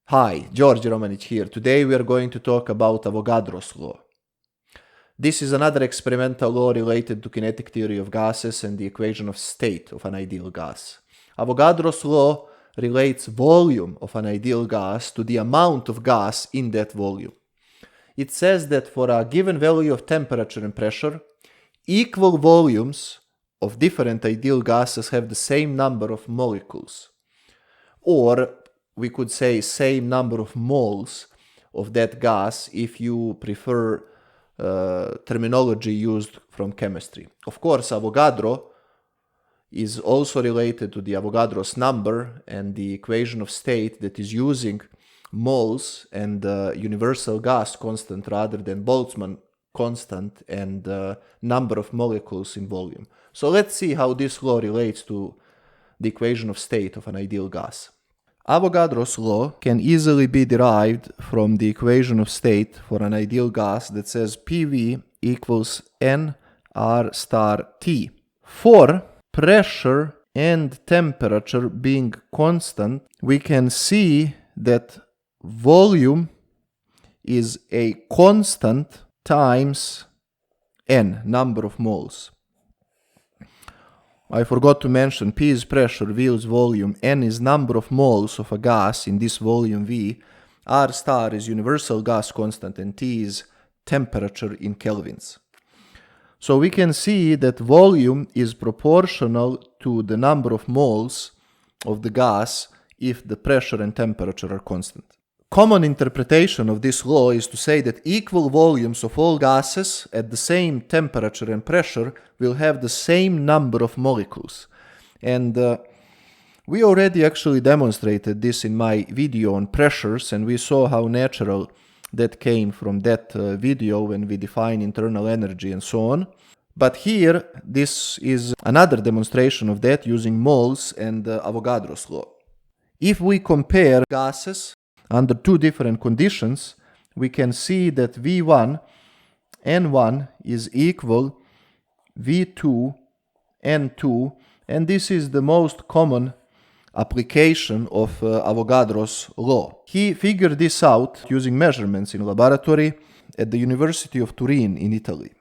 Hi, George Romanic here. Today we are going to talk about Avogadro's law. This is another experimental law related to kinetic theory of gases and the equation of state of an ideal gas. Avogadro's law relates volume of an ideal gas to the amount of gas in that volume. It says that for a given value of temperature and pressure, equal volumes of different ideal gases have the same number of molecules. Or we could say same number of moles of that gas if you prefer terminology used from chemistry. Of course, Avogadro is also related to the Avogadro's number and the equation of state that is using moles and universal gas constant rather than Boltzmann constant and number of molecules in volume. So let's see how this law relates to the equation of state of an ideal gas. Avogadro's law can easily be derived from the equation of state for an ideal gas that says PV equals nR star T. For pressure and temperature being constant, we can see that volume is a constant times n, number of moles. I forgot to mention P is pressure, V is volume, N is number of moles of a gas in this volume V, R star is universal gas constant, and T is temperature in kelvins. So we can see that volume is proportional to the number of moles of the gas if the pressure and temperature are constant. Common interpretation of this law is to say that equal volumes of all gases at the same temperature and pressure will have the same number of molecules. And we already actually demonstrated this in my video on pressures, and we saw how natural that came from that video when we define internal energy and so on. But here, this is another demonstration of that using moles and Avogadro's law. If we compare gases under two different conditions, we can see that V1 N1 is equal V2 N2, and this is the most common application of Avogadro's law. He figured this out using measurements in laboratory at the University of Turin in Italy.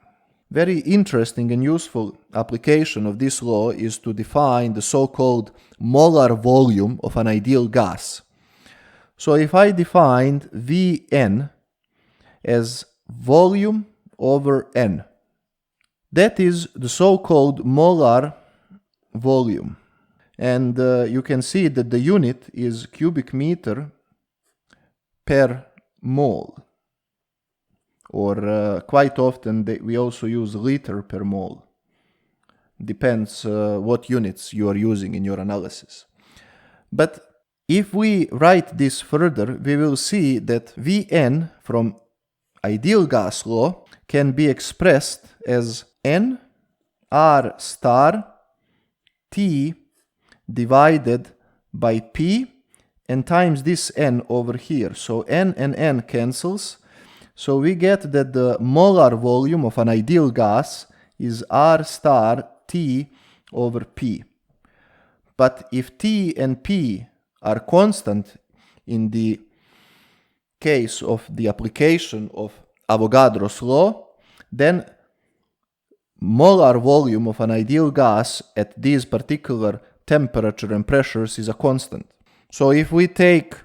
Very interesting and useful application of this law is to define the so-called molar volume of an ideal gas. So if I defined Vn as volume over n, that is the so-called molar volume. And you can see that the unit is cubic meter per mole. Or quite often we also use liter per mole. Depends what units you are using in your analysis. But if we write this further, we will see that Vn from ideal gas law can be expressed as n R star T divided by P and times this n over here. So n and n cancels. So we get that the molar volume of an ideal gas is R star T over P. But if T and P are constant in the case of the application of Avogadro's law, then molar volume of an ideal gas at these particular temperature and pressures is a constant. So if we take,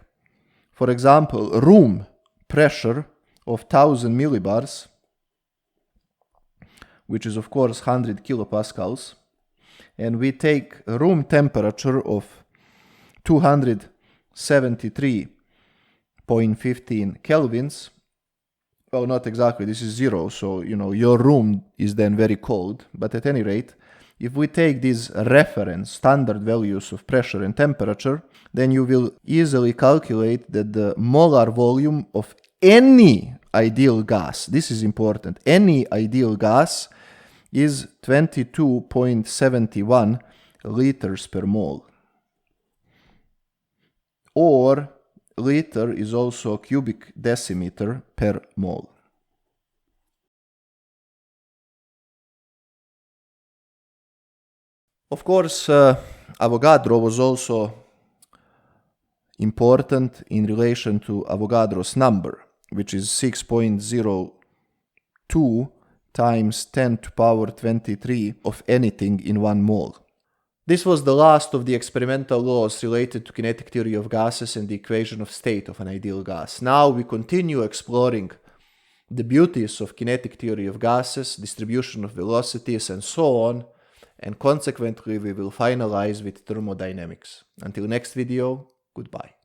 for example, room pressure of 1000 millibars, which is of course 100 kilopascals, and we take room temperature of 273.15 kelvins. Well, not exactly, this is zero, so your room is then very cold. But at any rate, if we take these reference standard values of pressure and temperature, then you will easily calculate that the molar volume of any ideal gas, this is important, any ideal gas is 22.71 liters per mole. Or liter is also cubic decimeter per mole. Of course, Avogadro was also important in relation to Avogadro's number, which is 6.02 times 10 to power 23 of anything in 1 mole. This was the last of the experimental laws related to kinetic theory of gases and the equation of state of an ideal gas. Now we continue exploring the beauties of kinetic theory of gases, distribution of velocities, and so on, and consequently we will finalize with thermodynamics. Until next video, goodbye.